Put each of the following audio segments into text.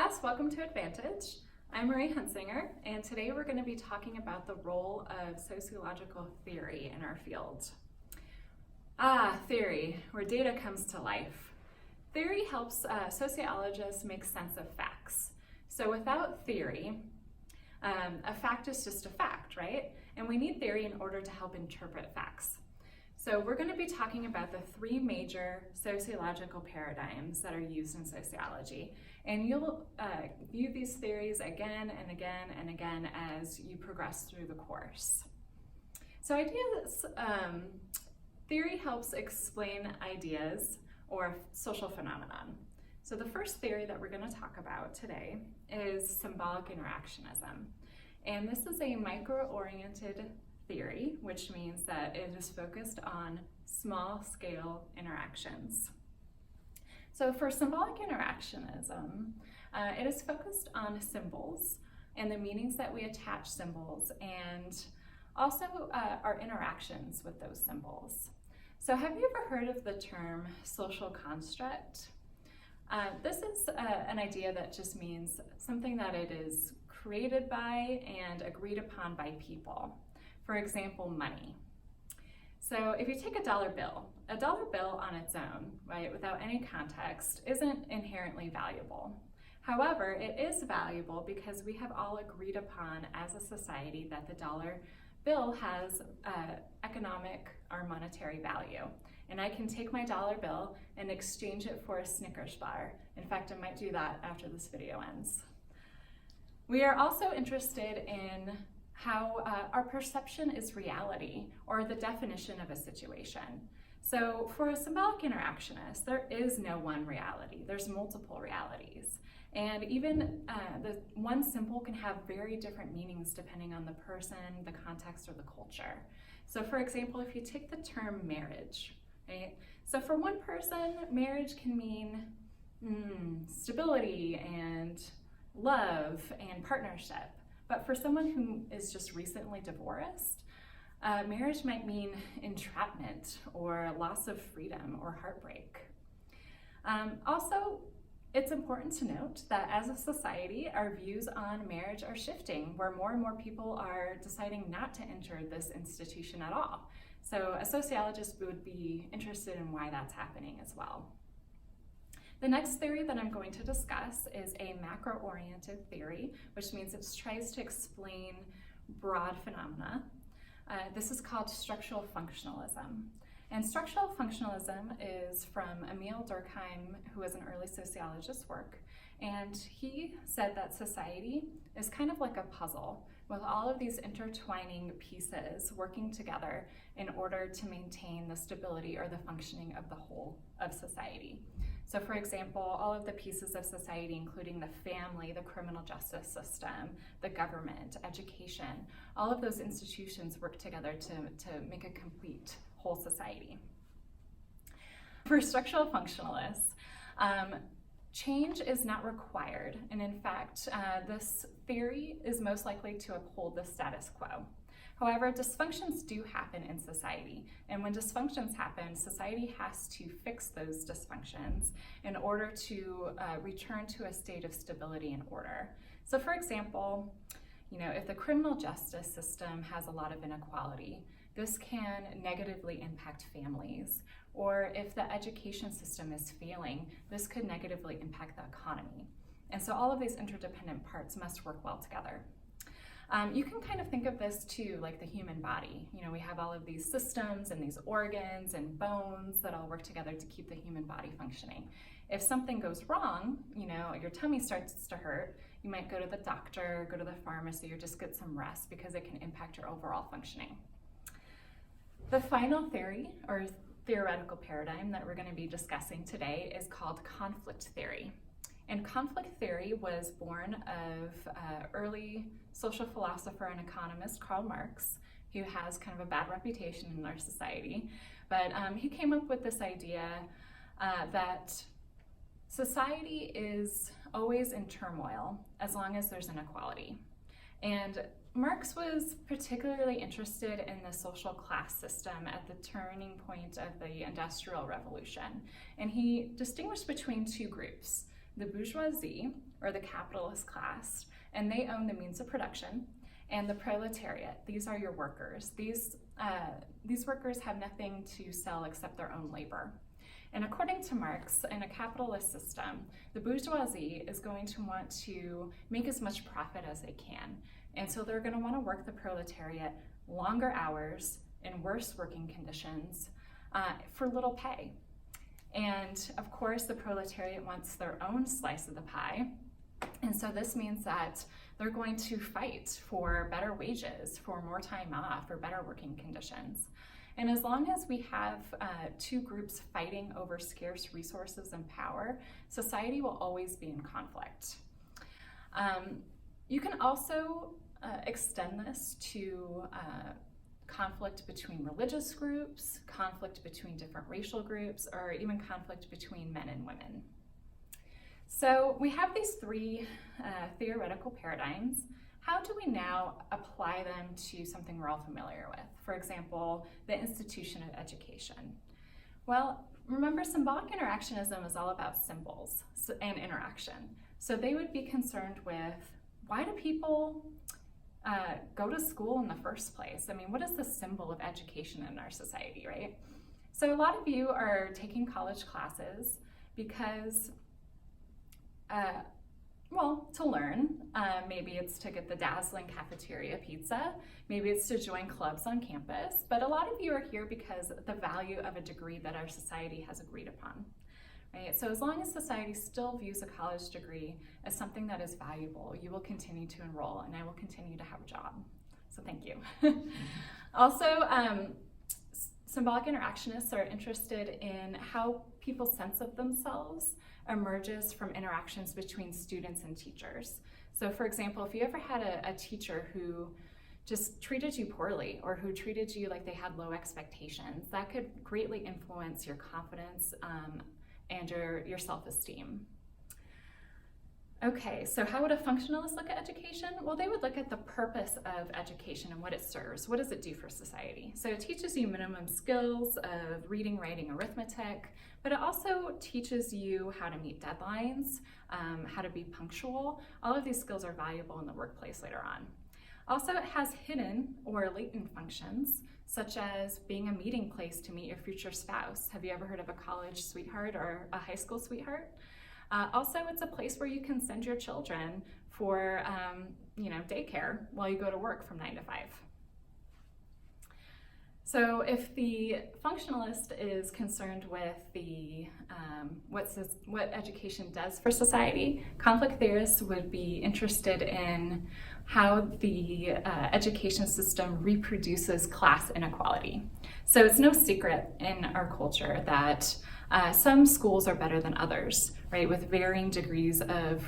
class, welcome to EdVantage. I'm Huntsinger, and today we're going to be talking about the role of sociological theory in our field. Theory, where data comes to life. Theory helps sociologists make sense of facts. So without theory, a fact is just a fact, right? And we need theory in order to help interpret facts. So we're going to be talking about the three major sociological paradigms that are used in sociology. And you'll view these theories again and again and again as you progress through the course. So theory helps explain ideas or social phenomenon. So the first theory that we're going to talk about today is symbolic interactionism. And this is a micro-oriented theory, which means that it is focused on small-scale interactions. So for symbolic interactionism, it is focused on symbols and the meanings that we attach symbols, and also our interactions with those symbols. So have you ever heard of the term social construct? This is an idea that just means something that it is created by and agreed upon by people. For example, money. So if you take a dollar bill on its own, right, without any context, isn't inherently valuable. However, it is valuable because we have all agreed upon as a society that the dollar bill has economic or monetary value. And I can take my dollar bill and exchange it for a Snickers bar. In fact, I might do that after this video ends. We are also interested in how our perception is reality, or the definition of a situation. So for a symbolic interactionist, there is no one reality, there's multiple realities. And even the one symbol can have very different meanings depending on the person, the context, or the culture. So for example, if you take the term marriage, right? So for one person, marriage can mean stability and love and partnership. But for someone who is just recently divorced, marriage might mean entrapment or loss of freedom or heartbreak. Also, it's important to note that as a society, our views on marriage are shifting, where more and more people are deciding not to enter this institution at all. So a sociologist would be interested in why that's happening as well. The next theory that I'm going to discuss is a macro-oriented theory, which means it tries to explain broad phenomena. This is called structural functionalism. And structural functionalism is from Emil Durkheim, who was an early sociologist's work. And he said that society is kind of like a puzzle, with all of these intertwining pieces working together in order to maintain the stability or the functioning of the whole of society. So for example, all of the pieces of society, including the family, the criminal justice system, the government, education, all of those institutions work together to make a complete whole society. For structural functionalists, change is not required, and in fact, this theory is most likely to uphold the status quo. However, dysfunctions do happen in society, and when dysfunctions happen, society has to fix those dysfunctions in order to return to a state of stability and order. So for example, if the criminal justice system has a lot of inequality, this can negatively impact families. Or if the education system is failing, this could negatively impact the economy. And so all of these interdependent parts must work well together. You can kind of think of this too like the human body. We have all of these systems and these organs and bones that all work together to keep the human body functioning. If something goes wrong, your tummy starts to hurt, you might go to the doctor, go to the pharmacy, or just get some rest because it can impact your overall functioning. The final theory, or theoretical paradigm, that we're going to be discussing today is called conflict theory. And conflict theory was born of early social philosopher and economist Karl Marx, who has kind of a bad reputation in our society. But he came up with this idea that society is always in turmoil as long as there's inequality. And Marx was particularly interested in the social class system at the turning point of the Industrial Revolution. And he distinguished between two groups. the bourgeoisie, or the capitalist class, and they own the means of production, and the proletariat. These are your workers. These workers have nothing to sell except their own labor. And according to Marx, in a capitalist system, the bourgeoisie is going to want to make as much profit as they can. And so they're going to want to work the proletariat longer hours in worse working conditions for little pay. And of course, the proletariat wants their own slice of the pie. And so this means that they're going to fight for better wages, for more time off, for better working conditions. And as long as we have two groups fighting over scarce resources and power, society will always be in conflict. You can also extend this to conflict between religious groups, conflict between different racial groups, or even conflict between men and women. So we have these three theoretical paradigms. How do we now apply them to something we're all familiar with? For example, the institution of education. Well, remember, symbolic interactionism is all about symbols and interaction. So they would be concerned with, why do people go to school in the first place? I mean, what is the symbol of education in our society, right? So a lot of you are taking college classes because well, to learn. Maybe it's to get the dazzling cafeteria pizza. Maybe it's to join clubs on campus. But a lot of you are here because of the value of a degree that our society has agreed upon, right? So as long as society still views a college degree as something that is valuable, you will continue to enroll, and I will continue to have a job. So thank you. Also, symbolic interactionists are interested in how people's sense of themselves emerges from interactions between students and teachers. So for example, if you ever had a teacher who just treated you poorly, or who treated you like they had low expectations, that could greatly influence your confidence and your self-esteem. Okay, so how would a functionalist look at education? Well, they would look at the purpose of education and what it serves. What does it do for society? So it teaches you minimum skills of reading, writing, arithmetic, but it also teaches you how to meet deadlines, how to be punctual. All of these skills are valuable in the workplace later on. Also, it has hidden or latent functions, such as being a meeting place to meet your future spouse. Have you ever heard of a college sweetheart or a high school sweetheart? Also, it's a place where you can send your children for daycare while you go to work from 9 to 5. So if the functionalist is concerned with the what education does for society, conflict theorists would be interested in how the education system reproduces class inequality. So it's no secret in our culture that some schools are better than others, right, with varying degrees of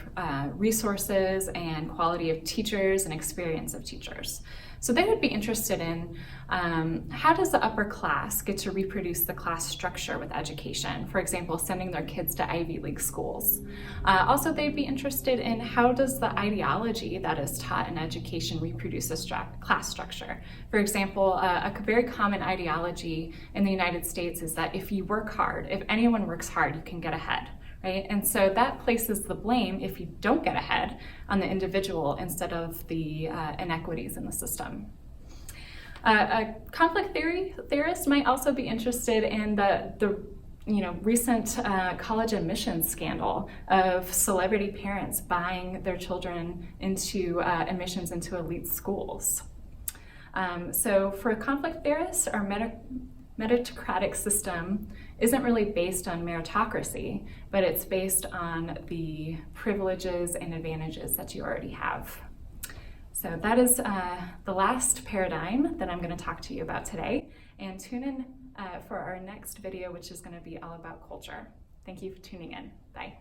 resources and quality of teachers and experience of teachers. So they would be interested in how does the upper class get to reproduce the class structure with education, for example, sending their kids to Ivy League schools. Also, they'd be interested in how does the ideology that is taught in education reproduce a class structure. For example, a very common ideology in the United States is that if you work hard, if anyone works hard, you can get ahead. Right? And so that places the blame, if you don't get ahead, on the individual instead of the inequities in the system. A conflict theorist might also be interested in the recent college admissions scandal of celebrity parents buying their children into admissions into elite schools. So for a conflict theorist, our meritocratic system isn't really based on meritocracy, but it's based on the privileges and advantages that you already have. So that is the last paradigm that I'm going to talk to you about today. And tune in for our next video, which is going to be all about culture. Thank you for tuning in. Bye.